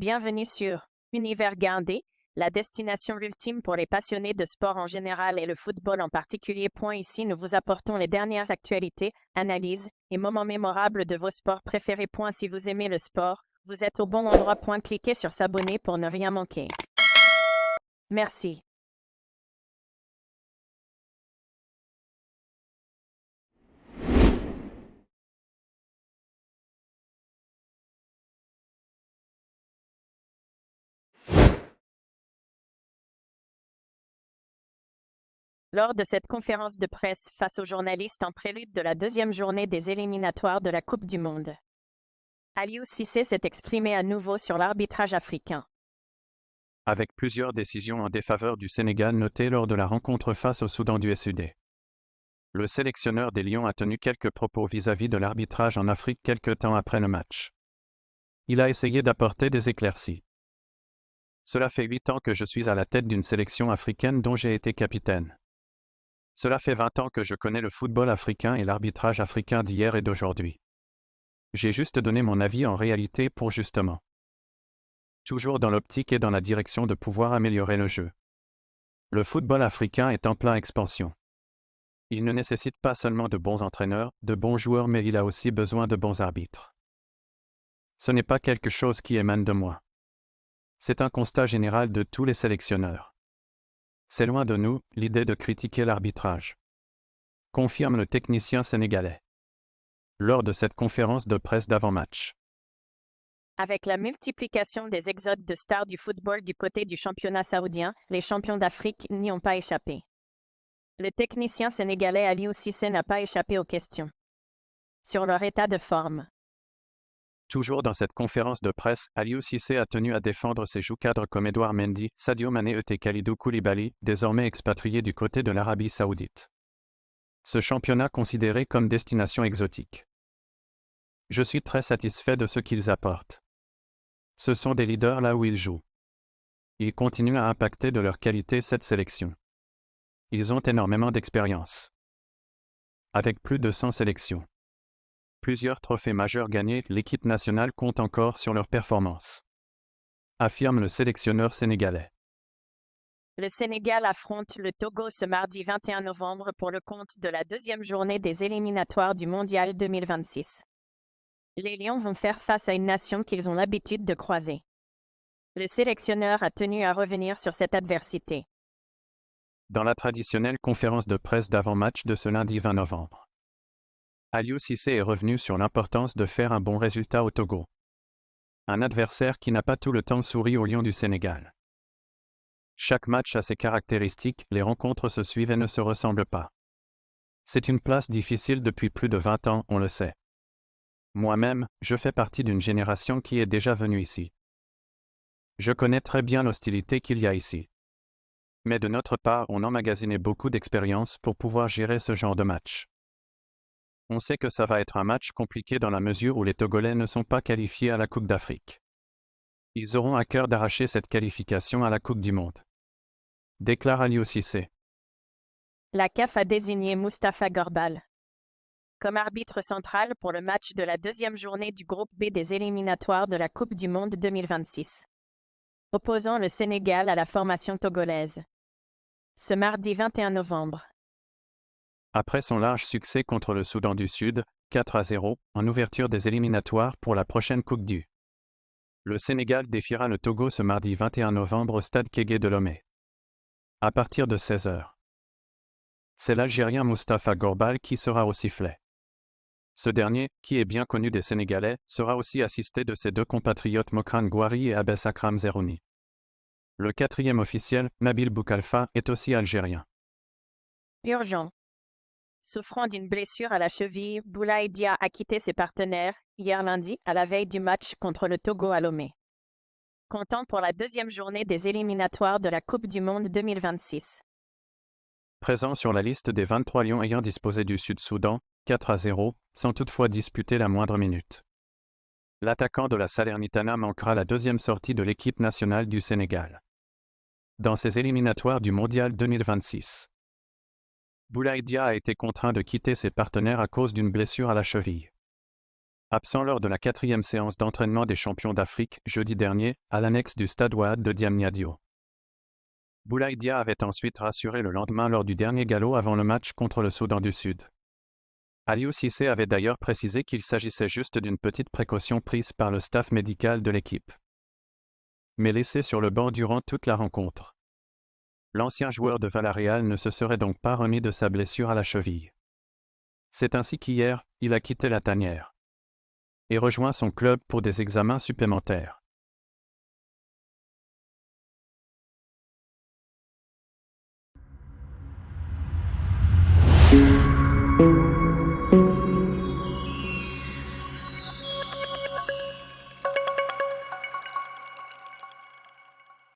Bienvenue sur Univers Gardé, la destination ultime pour les passionnés de sport en général et le football en particulier. Ici, nous vous apportons les dernières actualités, analyses et moments mémorables de vos sports préférés. Si vous aimez le sport, vous êtes au bon endroit. Cliquez sur s'abonner pour ne rien manquer. Merci. Lors de cette conférence de presse face aux journalistes en prélude de la deuxième journée des éliminatoires de la Coupe du Monde, Aliou Cissé s'est exprimé à nouveau sur l'arbitrage africain. Avec plusieurs décisions en défaveur du Sénégal notées lors de la rencontre face au Soudan du SUD. Le sélectionneur des Lions a tenu quelques propos vis-à-vis de l'arbitrage en Afrique quelque temps après le match. Il a essayé d'apporter des éclaircies. Cela fait 8 ans que je suis à la tête d'une sélection africaine dont j'ai été capitaine. Cela fait 20 ans que je connais le football africain et l'arbitrage africain d'hier et d'aujourd'hui. J'ai juste donné mon avis en réalité pour justement. Toujours dans l'optique et dans la direction de pouvoir améliorer le jeu. Le football africain est en pleine expansion. Il ne nécessite pas seulement de bons entraîneurs, de bons joueurs, mais il a aussi besoin de bons arbitres. Ce n'est pas quelque chose qui émane de moi. C'est un constat général de tous les sélectionneurs. C'est loin de nous, l'idée de critiquer l'arbitrage. Confirme le technicien sénégalais. Lors de cette conférence de presse d'avant-match. Avec la multiplication des exodes de stars du football du côté du championnat saoudien, les champions d'Afrique n'y ont pas échappé. Le technicien sénégalais Aliou Cissé n'a pas échappé aux questions sur leur état de forme. Toujours dans cette conférence de presse, Aliou Cissé a tenu à défendre ses joueurs-cadres comme Edouard Mendy, Sadio Mané et Kalidou Koulibaly, désormais expatriés du côté de l'Arabie Saoudite. Ce championnat considéré comme destination exotique. Je suis très satisfait de ce qu'ils apportent. Ce sont des leaders là où ils jouent. Ils continuent à impacter de leur qualité cette sélection. Ils ont énormément d'expérience. Avec plus de 100 sélections. Plusieurs trophées majeurs gagnés, l'équipe nationale compte encore sur leur performance. Affirme le sélectionneur sénégalais. Le Sénégal affronte le Togo ce mardi 21 novembre pour le compte de la deuxième journée des éliminatoires du Mondial 2026. Les Lions vont faire face à une nation qu'ils ont l'habitude de croiser. Le sélectionneur a tenu à revenir sur cette adversité. Dans la traditionnelle conférence de presse d'avant-match de ce lundi 20 novembre. Aliou Cissé est revenu sur l'importance de faire un bon résultat au Togo. Un adversaire qui n'a pas tout le temps souri aux Lions du Sénégal. Chaque match a ses caractéristiques, les rencontres se suivent et ne se ressemblent pas. C'est une place difficile depuis plus de 20 ans, on le sait. Moi-même, je fais partie d'une génération qui est déjà venue ici. Je connais très bien l'hostilité qu'il y a ici. Mais de notre part, on emmagasinait beaucoup d'expérience pour pouvoir gérer ce genre de match. On sait que ça va être un match compliqué dans la mesure où les Togolais ne sont pas qualifiés à la Coupe d'Afrique. Ils auront à cœur d'arracher cette qualification à la Coupe du Monde. Déclare Aliou Cissé. La CAF a désigné Mustapha Gorbal comme arbitre central pour le match de la deuxième journée du groupe B des éliminatoires de la Coupe du Monde 2026, opposant le Sénégal à la formation togolaise. Ce mardi 21 novembre. Après son large succès contre le Soudan du Sud, 4-0, en ouverture des éliminatoires pour la prochaine Coupe du. Le Sénégal défiera le Togo ce mardi 21 novembre au stade Kégué de Lomé. À partir de 16h. C'est l'Algérien Mustapha Gorbal qui sera au sifflet. Ce dernier, qui est bien connu des Sénégalais, sera aussi assisté de ses deux compatriotes Mokrane Gouari et Abes Akram Zerouni. Le quatrième officiel, Nabil Boukalfa, est aussi algérien. Urgent. Souffrant d'une blessure à la cheville, Boulaye Dia a quitté ses partenaires, hier lundi, à la veille du match contre le Togo à Lomé. Comptant pour la deuxième journée des éliminatoires de la Coupe du Monde 2026. Présent sur la liste des 23 Lions ayant disposé du Sud-Soudan, 4-0, sans toutefois disputer la moindre minute. L'attaquant de la Salernitana manquera la deuxième sortie de l'équipe nationale du Sénégal. Dans ces éliminatoires du Mondial 2026. Boulaye Dia a été contraint de quitter ses partenaires à cause d'une blessure à la cheville. Absent lors de la 4e séance d'entraînement des champions d'Afrique jeudi dernier, à l'annexe du Stade Ouad de Diamniadio. Boulaye Dia avait ensuite rassuré le lendemain lors du dernier galop avant le match contre le Soudan du Sud. Aliou Cissé avait d'ailleurs précisé qu'il s'agissait juste d'une petite précaution prise par le staff médical de l'équipe. Mais laissé sur le banc durant toute la rencontre. L'ancien joueur de Villarreal ne se serait donc pas remis de sa blessure à la cheville. C'est ainsi qu'hier, il a quitté la tanière et rejoint son club pour des examens supplémentaires.